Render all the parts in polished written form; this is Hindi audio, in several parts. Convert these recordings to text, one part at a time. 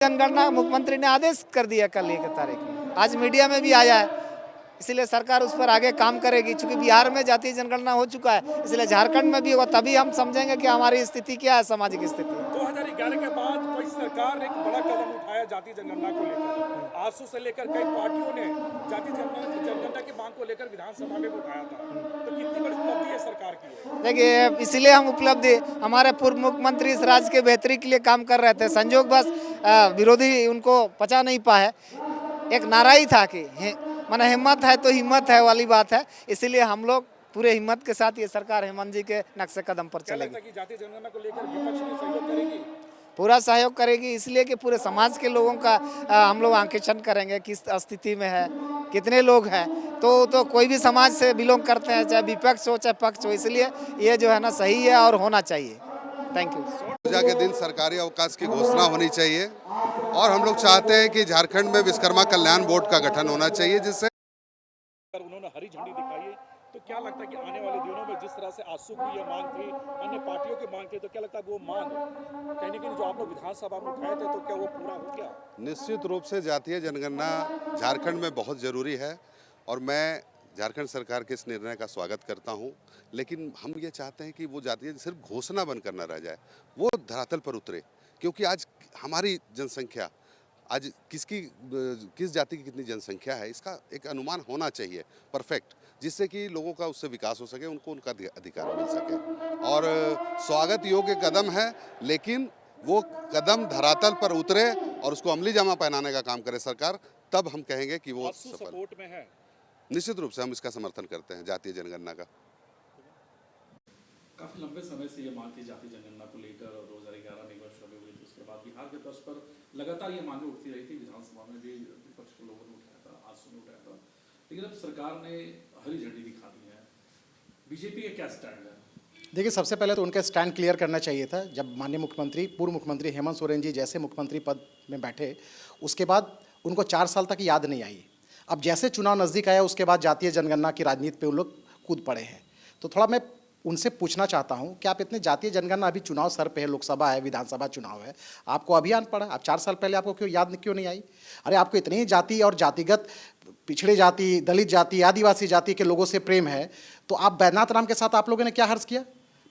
जनगणना मुख्यमंत्री ने आदेश कर दिया कल 1 तारीख में, आज मीडिया में भी आया है, इसलिए सरकार उस पर आगे काम करेगी। चूंकि बिहार में जातीय जनगणना हो चुका है, इसलिए झारखंड में भी होगा, तभी हम समझेंगे कि हमारी स्थिति क्या है, सामाजिक स्थिति। 2011 के बाद कोई सरकार ने एक बड़ा कदम उठाया जातीय जनगणना को लेकर। आजसू से लेकर कई पार्टियों ने जातीय जनगणना की मांग को लेकर विधानसभा में उठाया था, तो कितनी बड़ी उपलब्धि है सरकार की? देखिए, इसलिए हम उपलब्धि, हमारे पूर्व मुख्यमंत्री इस राज्य के बेहतरी के लिए काम कर रहे थे, संजोग बस विरोधी उनको पचा नहीं पाए। एक नारा ही था कि माना हिम्मत है तो हिम्मत है वाली बात है, इसीलिए हम लोग पूरे हिम्मत के साथ ये सरकार हेमंत जी के नक्शे कदम पर चलेगी। जातीय जनगणना को लेकर विपक्ष भी सहयोग करेगी, पूरा सहयोग करेगी, इसलिए कि पूरे समाज के लोगों का हम लोग आंकेक्षण करेंगे किस स्थिति में है, कितने लोग हैं। तो कोई भी समाज से बिलोंग करते हैं, चाहे विपक्ष हो चाहे पक्ष हो, इसलिए ये जो है ना सही है और होना चाहिए। Thank you. पूजा के दिन सरकारी अवकाश की घोषणा होनी चाहिए और हम लोग चाहते हैं कि झारखंड में विश्वकर्मा कल्याण बोर्ड का गठन होना चाहिए, जिससे उन्होंने हरी झंडी दिखाई है। तो क्या लगता है कि आने वाले दिनों में जिस तरह से आजसू की ये मांग थी, अन्य पार्टियों की मांग थी, तो क्या लगता है वो मांग कहीं न कहीं जो आप लोग विधानसभा में उठाए थे, तो क्या वो पूरा हो गया? निश्चित रूप से जातीय जनगणना झारखंड में बहुत ज़रूरी है और मैं झारखंड सरकार के इस निर्णय का स्वागत करता हूं। लेकिन हम ये चाहते हैं कि वो जातीय सिर्फ घोषणा बनकर न रह जाए, वो धरातल पर उतरे, क्योंकि आज हमारी जनसंख्या, आज किस जाति की कितनी जनसंख्या है, इसका एक अनुमान होना चाहिए परफेक्ट, जिससे कि लोगों का उससे विकास हो सके, उनको उनका अधिकार मिल सके। और स्वागत योग्य कदम है, लेकिन वो कदम धरातल पर उतरे और उसको अमली जामा पहनाने का काम करे सरकार, तब हम कहेंगे कि वो सफल। सपोर्ट में है। निश्चित रूप से हम इसका समर्थन करते हैं, जातीय जनगणना का। काफी लंबे समय से ये मांग थी जातीय जनगणना को लेकर, और 2011 में एक बार शुरू हुई थी, उसके बाद बिहार के तर्ज पर लगातार ये मांगे उठती रही थी। विधानसभा में भी विपक्ष के लोगों ने उठाया था, आजसू ने उठाया था, लेकिन अब सरकार ने हरी झंडी दिखा दी है। बीजेपी का क्या स्टैंड है? देखिए, सबसे पहले तो उनका स्टैंड क्लियर करना चाहिए था। जब माननीय मुख्यमंत्री, पूर्व मुख्यमंत्री हेमंत सोरेन जी जैसे मुख्यमंत्री पद में बैठे, उसके बाद उनको 4 साल तक याद नहीं आई। अब जैसे चुनाव नज़दीक आया, उसके बाद जातीय जनगणना की राजनीति पे उन लोग कूद पड़े हैं। तो थोड़ा मैं उनसे पूछना चाहता हूं कि आप इतने जातीय जनगणना, अभी चुनाव सर पे है, लोकसभा है, विधानसभा चुनाव है, आपको अभियान पड़ा, आप 4 साल पहले आपको क्यों नहीं आई? अरे आपको इतनी जाति और जातिगत, पिछड़े जाति, दलित जाति, आदिवासी जाति के लोगों से प्रेम है, तो आप बैद्यनाथ राम के साथ आप लोगों ने क्या हर्ष किया?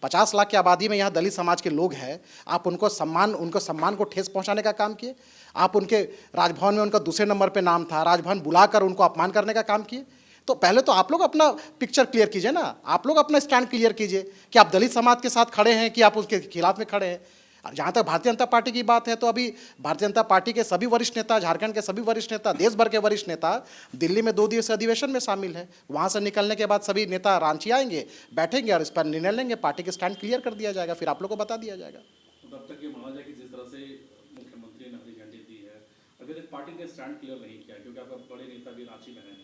50 लाख की आबादी में यहाँ दलित समाज के लोग हैं, आप उनको सम्मान को ठेस पहुँचाने का काम किए। आप उनके राजभवन में, उनका दूसरे नंबर पे नाम था, राजभवन बुलाकर उनको अपमान करने का काम किए। तो पहले तो आप लोग अपना पिक्चर क्लियर कीजिए ना, आप लोग अपना स्टैंड क्लियर कीजिए कि आप दलित समाज के साथ खड़े हैं कि आप उसके खिलाफ में खड़े हैं। जहाँ तक भारतीय जनता पार्टी की बात है, तो अभी भारतीय जनता पार्टी के सभी वरिष्ठ नेता, झारखंड के सभी वरिष्ठ नेता, देश भर के वरिष्ठ नेता दिल्ली में 2 दिवसीय अधिवेशन में शामिल है। वहाँ से निकलने के बाद सभी नेता रांची आएंगे, बैठेंगे और इस पर निर्णय लेंगे, पार्टी के स्टैंड क्लियर कर दिया जाएगा, फिर आप लोग को बता दिया जाएगा। तब तक ये माना जाए कि जिस तरह से मुख्यमंत्री ने हरी झंडी दी है, अगर इस पार्टी ने स्टैंड क्लियर नहीं किया, क्योंकि आपका बड़े नेता भी रांची में है।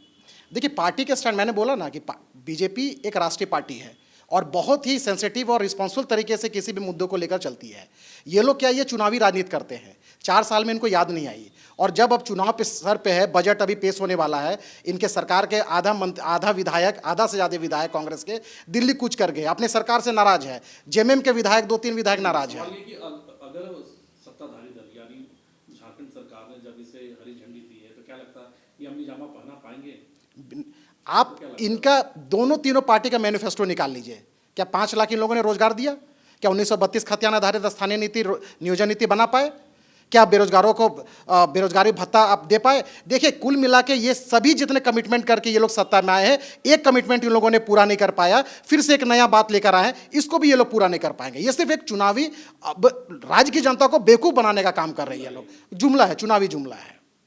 देखिए, पार्टी के स्टैंड, मैंने बोला ना कि बीजेपी एक राष्ट्रीय पार्टी है और बहुत ही सेंसिटिव और रिस्पॉन्सिबल तरीके से किसी भी मुद्दों को लेकर चलती है। ये लोग क्या, ये चुनावी राजनीति करते हैं। 4 साल में इनको याद नहीं आई, और जब अब चुनाव पे सर पे है, बजट अभी पेश होने वाला है, इनके सरकार के आधा विधायक, आधा से ज़्यादा विधायक कांग्रेस के दिल्ली कूच कर गए, अपने सरकार से नाराज है। जेएमएम के विधायक 2-3 विधायक नाराज है। अगर सत्ताधारी दल यानी झारखंड सरकार ने जब इसे हरी झंडी दी है, तो क्या लगता है ये अमली जामा पहना पाएंगे? आप इनका तीनों पार्टी का मैनिफेस्टो निकाल लीजिए। क्या 5 लाख इन लोगों ने रोजगार दिया? क्या 1932 खतियान आधारित स्थानीय नीति, नियोजन नीति बना पाए? क्या बेरोजगारों को बेरोजगारी भत्ता आप दे पाए? देखिए, कुल मिला के ये सभी जितने कमिटमेंट करके ये लोग सत्ता में आए हैं, एक कमिटमेंट इन लोगों ने पूरा नहीं कर पाया, फिर से एक नया बात लेकर आए हैं, इसको भी ये लोग पूरा नहीं कर पाएंगे। ये सिर्फ एक चुनावी राज्य की जनता को बेवकूफ़ बनाने का काम कर रही है लोग, जुमला है, चुनावी जुमला है।